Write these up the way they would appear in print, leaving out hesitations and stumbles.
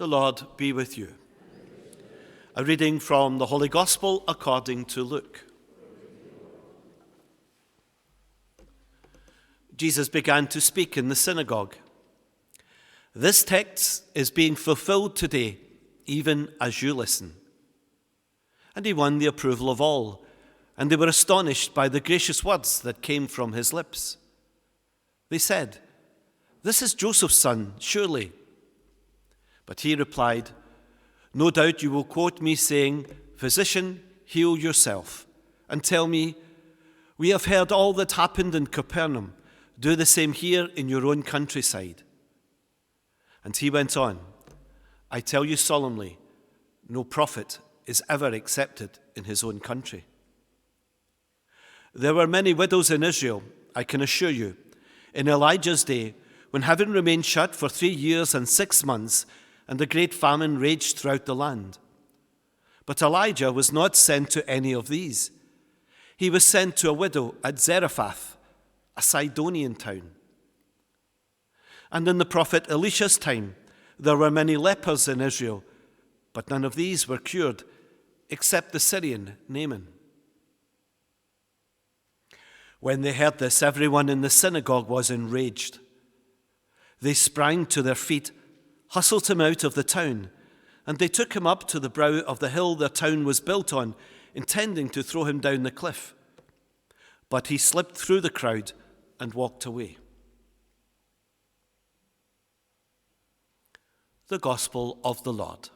The Lord be with you. A reading from the Holy Gospel according to Luke. Jesus began to speak in the synagogue. This text is being fulfilled today, even as you listen. And he won the approval of all, and they were astonished by the gracious words that came from his lips. They said, "This is Joseph's son, surely." But he replied, "No doubt you will quote me saying, 'Physician, heal yourself,' and tell me, 'We have heard all that happened in Capernaum. Do the same here in your own countryside.'" And he went on, "I tell you solemnly, no prophet is ever accepted in his own country." There were many widows in Israel, I can assure you, in Elijah's day, when heaven remained shut for 3 years and 6 months, and a great famine raged throughout the land. But Elijah was not sent to any of these. He was sent to a widow at Zarephath, a Sidonian town. And in the prophet Elisha's time, there were many lepers in Israel, but none of these were cured, except the Syrian Naaman. When they heard this, everyone in the synagogue was enraged. They sprang to their feet, hustled him out of the town, and they took him up to the brow of the hill their town was built on, intending to throw him down the cliff. But he slipped through the crowd and walked away. The Gospel of the Lord.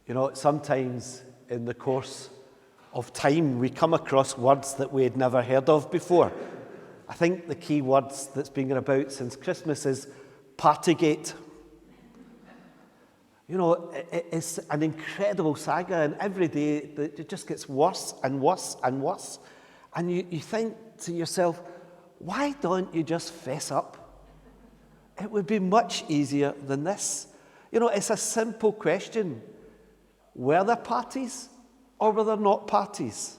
You know, sometimes in the course of time, we come across words that we had never heard of before. I think the key words that's been about since Christmas is Partygate. You know, it's an incredible saga, and every day it just gets worse and worse and worse. And you think to yourself, why don't you just fess up? It would be much easier than this. You know, it's a simple question. Were there parties or were there not parties?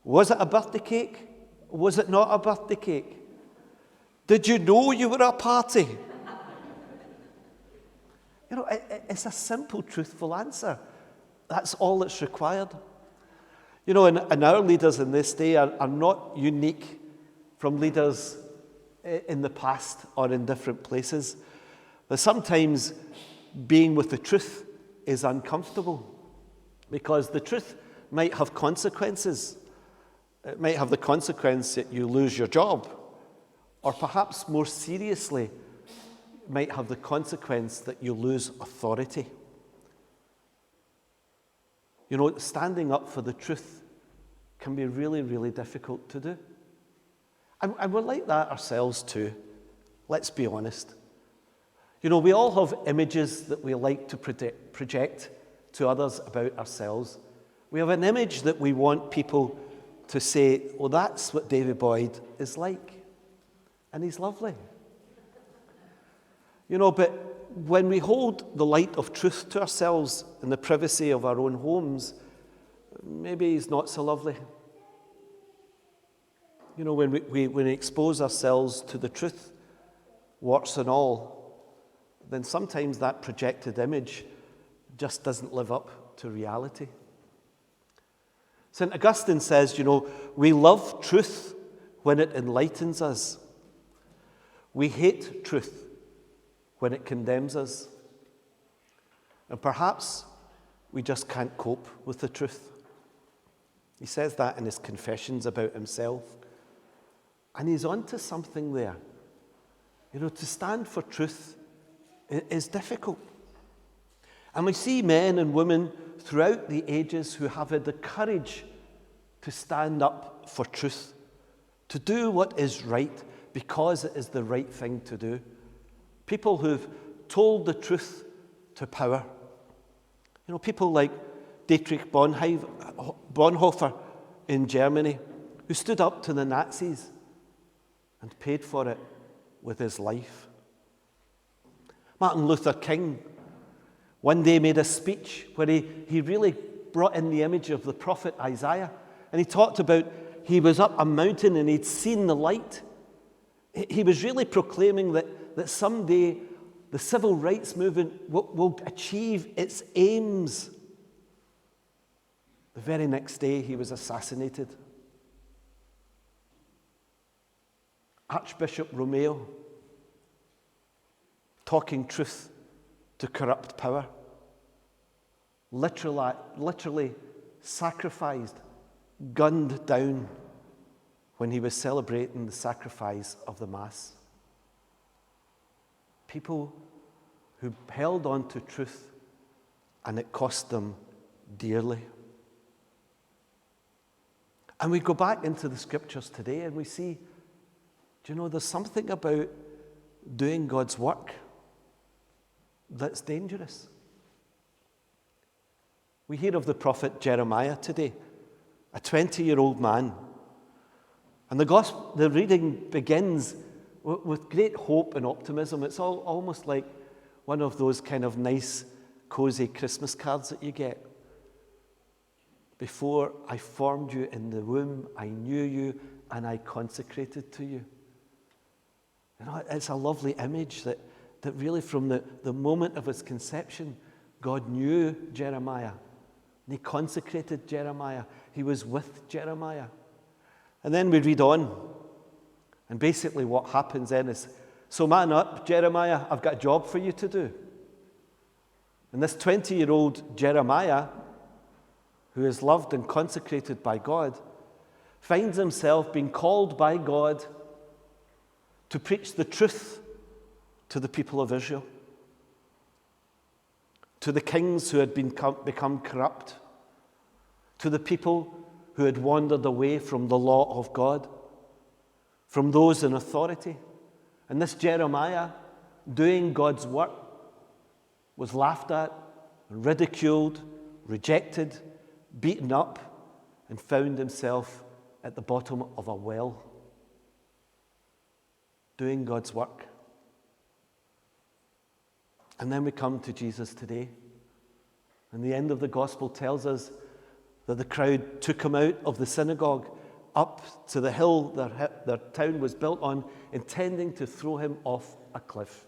Was it a birthday cake? Was it not a birthday cake? Did you know you were at a party? You know, it's a simple, truthful answer. That's all that's required. You know, and our leaders in this day are not unique from leaders in the past or in different places. But sometimes being with the truth is uncomfortable because the truth might have consequences. It might have the consequence that you lose your job, or perhaps more seriously, it might have the consequence that you lose authority. You know, standing up for the truth can be really, really difficult to do. And we're like that ourselves too. Let's be honest. You know, we all have images that we like to project to others about ourselves. We have an image that we want people to say, well, that's what Davy Boyd is like. And he's lovely. You know, but when we hold the light of truth to ourselves in the privacy of our own homes, maybe he's not so lovely. You know, when we expose ourselves to the truth, warts and all, then sometimes that projected image just doesn't live up to reality. St. Augustine says, you know, we love truth when it enlightens us. We hate truth when it condemns us. And perhaps we just can't cope with the truth. He says that in his confessions about himself. And he's onto something there. You know, to stand for truth is difficult. And we see men and women throughout the ages who have had the courage to stand up for truth, to do what is right because it is the right thing to do. People who've told the truth to power. You know, people like Dietrich Bonhoeffer in Germany, who stood up to the Nazis and paid for it with his life. Martin Luther King one day made a speech where he really brought in the image of the prophet Isaiah. And he talked about he was up a mountain and he'd seen the light. He was really proclaiming that someday the civil rights movement will achieve its aims. The very next day, he was assassinated. Archbishop Romeo, talking truth to corrupt power, literally sacrificed, gunned down when he was celebrating the sacrifice of the Mass. People who held on to truth, and it cost them dearly. And we go back into the scriptures today and we see, do you know, there's something about doing God's work that's dangerous. We hear of the prophet Jeremiah today, a 20-year-old man. And the reading begins with great hope and optimism. It's almost like one of those kind of nice, cozy Christmas cards that you get. Before I formed you in the womb, I knew you and I consecrated to you. You know, it's a lovely image that really from the moment of his conception, God knew Jeremiah. And he consecrated Jeremiah. He was with Jeremiah. And then we read on. And basically what happens then is, so man up, Jeremiah, I've got a job for you to do. And this 20-year-old Jeremiah, who is loved and consecrated by God, finds himself being called by God to preach the truth to the people of Israel, to the kings who had become corrupt, to the people who had wandered away from the law of God, from those in authority. And this Jeremiah, doing God's work, was laughed at, ridiculed, rejected, beaten up, and found himself at the bottom of a well, doing God's work. And then we come to Jesus today. And the end of the gospel tells us that the crowd took him out of the synagogue up to the hill their town was built on, intending to throw him off a cliff.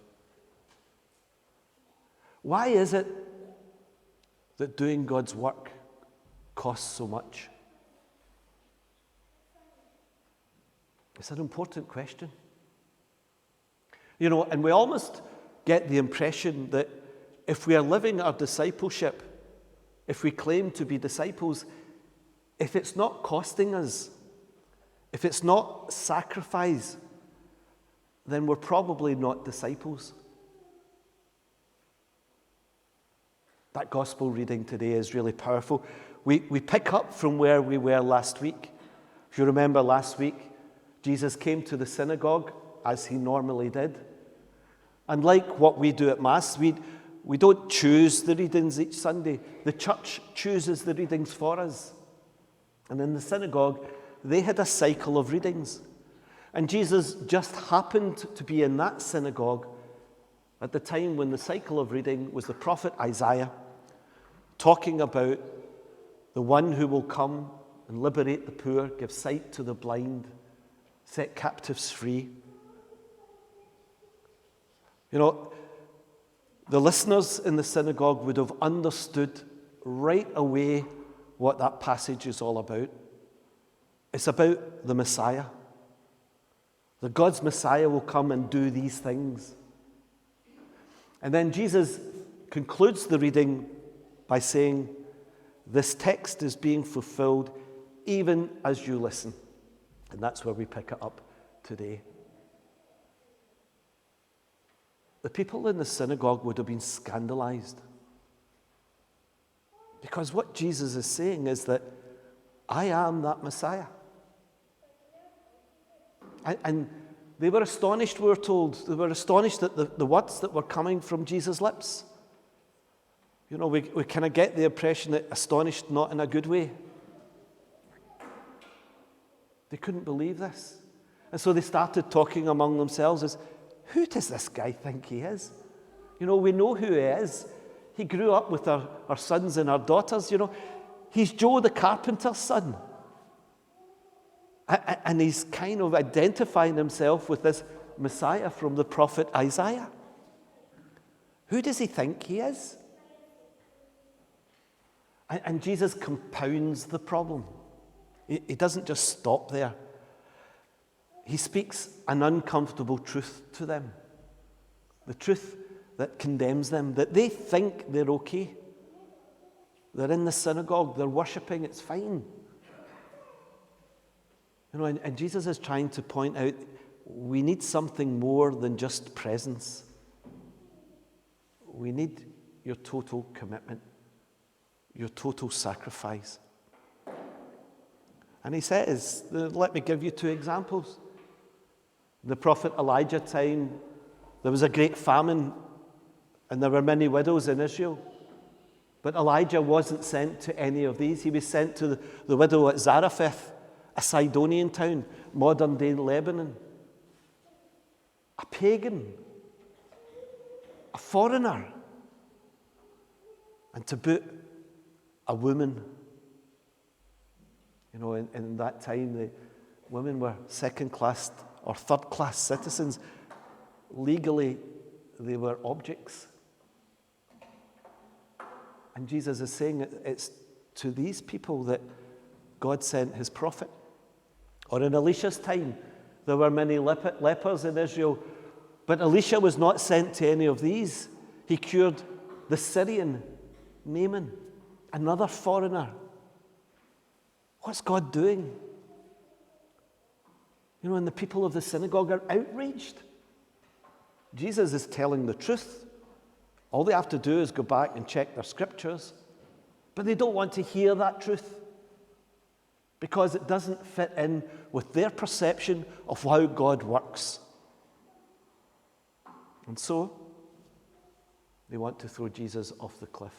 Why is it that doing God's work costs so much? It's an important question. You know, and we almost get the impression that if we are living our discipleship, if we claim to be disciples, if it's not costing us, if it's not sacrifice, then we're probably not disciples. That gospel reading today is really powerful. We pick up from where we were last week. If you remember last week, Jesus came to the synagogue as he normally did. And like what we do at Mass, we don't choose the readings each Sunday. The church chooses the readings for us. And in the synagogue, they had a cycle of readings. And Jesus just happened to be in that synagogue at the time when the cycle of reading was the prophet Isaiah, talking about the one who will come and liberate the poor, give sight to the blind, set captives free. You know, the listeners in the synagogue would have understood right away what that passage is all about. It's about the Messiah. That God's Messiah will come and do these things. And then Jesus concludes the reading by saying, this text is being fulfilled even as you listen. And that's where we pick it up today. The people in the synagogue would have been scandalized. Because what Jesus is saying is that I am that Messiah. And they were astonished, we were told. They were astonished at the words that were coming from Jesus' lips. You know, we kind of get the impression that astonished not in a good way. They couldn't believe this. And so they started talking among themselves as, who does this guy think he is? You know, we know who he is. He grew up with our sons and our daughters. You know, He's Joe the carpenter's son. And he's kind of identifying himself with this Messiah from the prophet Isaiah. Who does he think he is? And Jesus compounds the problem. He doesn't just stop there. He speaks an uncomfortable truth to them. The truth that condemns them, that they think they're okay. They're in the synagogue, they're worshiping, it's fine. And Jesus is trying to point out we need something more than just presence. We need your total commitment, your total sacrifice. And he says, let me give you 2 examples. In the prophet Elijah time, there was a great famine and there were many widows in Israel. But Elijah wasn't sent to any of these. He was sent to the widow at Zarephath, a Sidonian town, modern-day Lebanon. A pagan, a foreigner, and to boot, a woman. In that time, the women were second-class or third-class citizens. Legally, they were objects. And Jesus is saying it's to these people that God sent his prophet. Or in Elisha's time, there were many lepers in Israel, but Elisha was not sent to any of these. He cured the Syrian Naaman, another foreigner. What's God doing? And the people of the synagogue are outraged. Jesus is telling the truth. All they have to do is go back and check their scriptures. But they don't want to hear that truth because it doesn't fit in with their perception of how God works. And so, they want to throw Jesus off the cliff.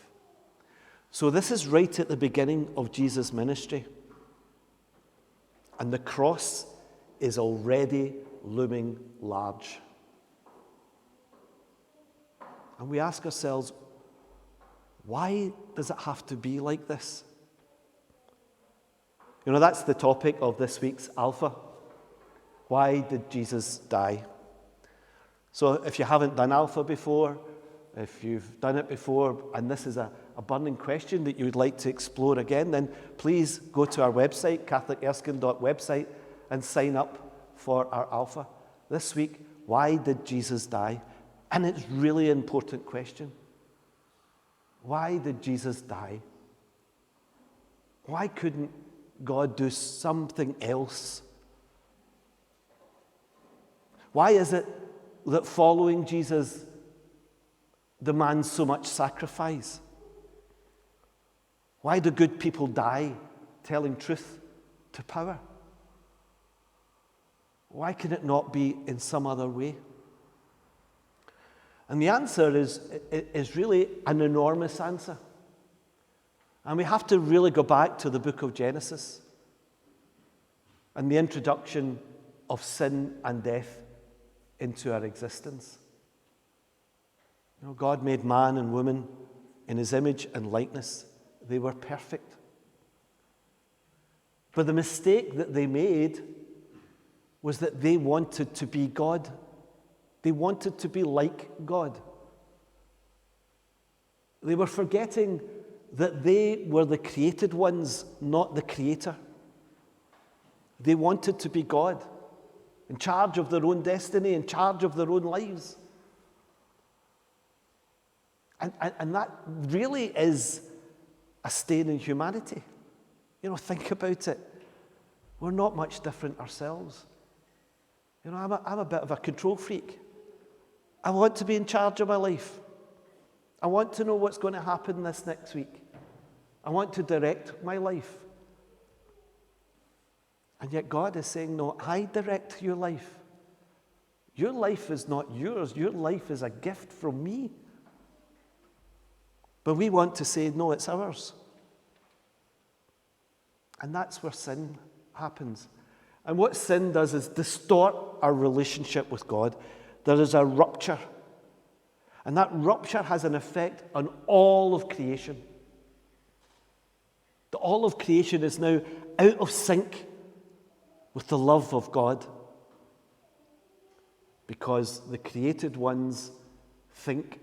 So this is right at the beginning of Jesus' ministry. And the cross is already looming large. And we ask ourselves, why does it have to be like this? That's the topic of this week's Alpha. Why did Jesus die? So if you haven't done Alpha before, if you've done it before, and this is a burning question that you would like to explore again, then please go to our website, catholicErskine.website, and sign up for our Alpha. This week, why did Jesus die? And it's a really important question. Why did Jesus die? Why couldn't God do something else? Why is it that following Jesus demands so much sacrifice? Why do good people die telling truth to power? Why can it not be in some other way? And the answer is really an enormous answer. And we have to really go back to the book of Genesis and the introduction of sin and death into our existence. God made man and woman in his image and likeness. They were perfect. But the mistake that they made was that they wanted to be God. They wanted to be like God. They were forgetting that they were the created ones, not the creator. They wanted to be God, in charge of their own destiny, in charge of their own lives. And that really is a stain in humanity. Think about it. We're not much different ourselves. I'm a bit of a control freak. I want to be in charge of my life. I want to know what's going to happen this next week. I want to direct my life. And yet God is saying, no, I direct your life. Your life is not yours. Your life is a gift from me. But we want to say, no, it's ours. And that's where sin happens. And what sin does is distort our relationship with God. There is a rupture. And that rupture has an effect on all of creation. That all of creation is now out of sync with the love of God because the created ones think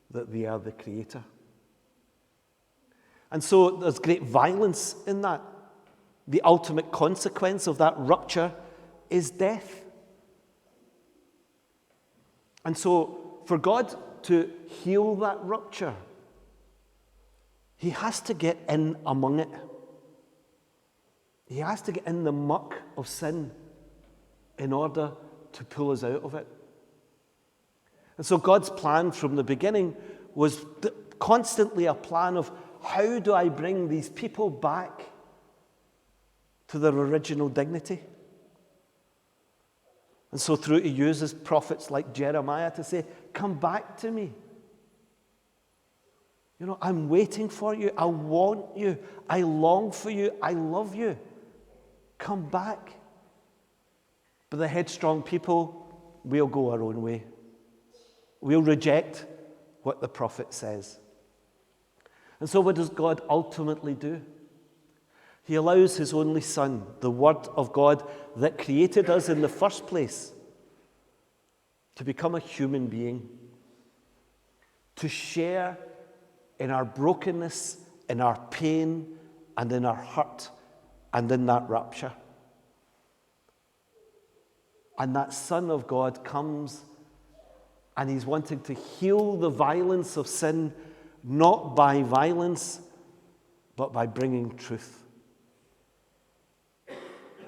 that they are the creator. And so there's great violence in that. The ultimate consequence of that rupture is death. And so for God to heal that rupture, he has to get in among it. He has to get in the muck of sin in order to pull us out of it. And so God's plan from the beginning was constantly a plan of how do I bring these people back to their original dignity? And so he uses prophets like Jeremiah to say, come back to me. You know, I'm waiting for you. I want you. I long for you. I love you. Come back. But the headstrong people, we'll go our own way. We'll reject what the prophet says. And so what does God ultimately do? He allows his only Son, the Word of God that created us in the first place, to become a human being, to share in our brokenness, in our pain, and in our hurt, and in that rupture. And that Son of God comes and he's wanting to heal the violence of sin, not by violence, but by bringing truth.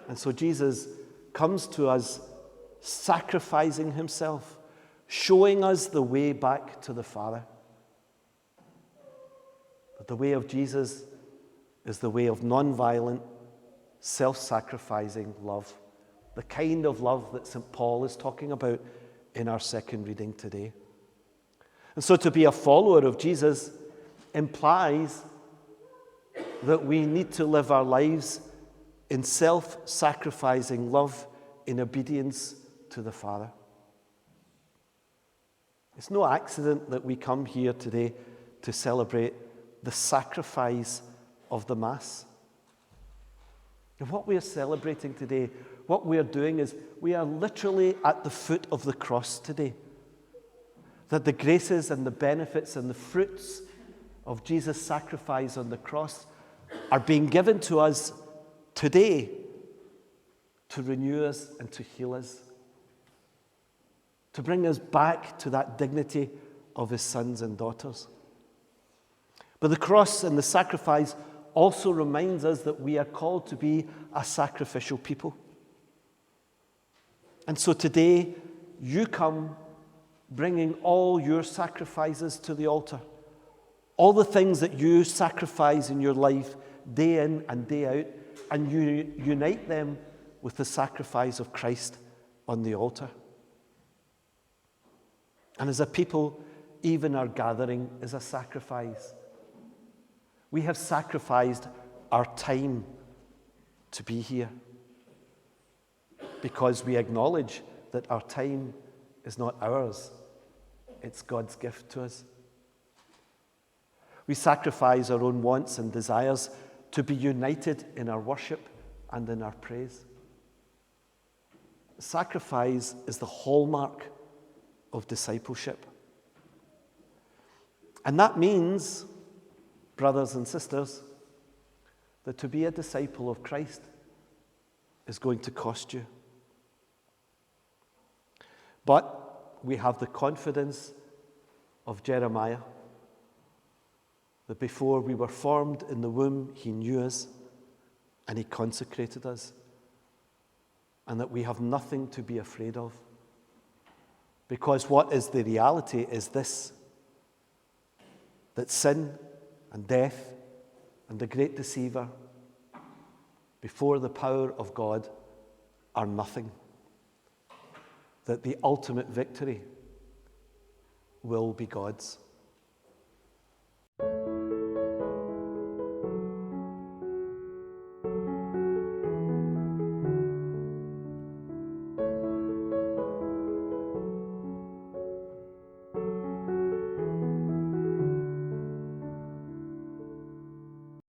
And so Jesus comes to us sacrificing himself, showing us the way back to the Father. But the way of Jesus is the way of non-violent, self-sacrificing love, the kind of love that St. Paul is talking about in our second reading today. And so to be a follower of Jesus implies that we need to live our lives in self-sacrificing love, in obedience to the Father. It's no accident that we come here today to celebrate the sacrifice of the Mass. And what we are celebrating today, what we are doing is we are literally at the foot of the cross today. That the graces and the benefits and the fruits of Jesus' sacrifice on the cross are being given to us today to renew us and to heal us, to bring us back to that dignity of his sons and daughters. But the cross and the sacrifice also reminds us that we are called to be a sacrificial people. And so today, you come bringing all your sacrifices to the altar. All the things that you sacrifice in your life day in and day out, and you unite them with the sacrifice of Christ on the altar. And as a people, even our gathering is a sacrifice. We have sacrificed our time to be here because we acknowledge that our time is not ours, it's God's gift to us. We sacrifice our own wants and desires to be united in our worship and in our praise. Sacrifice is the hallmark of discipleship. And that means, brothers and sisters, that to be a disciple of Christ is going to cost you. But we have the confidence of Jeremiah that before we were formed in the womb, he knew us and he consecrated us, and that we have nothing to be afraid of. Because what is the reality is this, that sin and death and the great deceiver before the power of God are nothing. That the ultimate victory will be God's.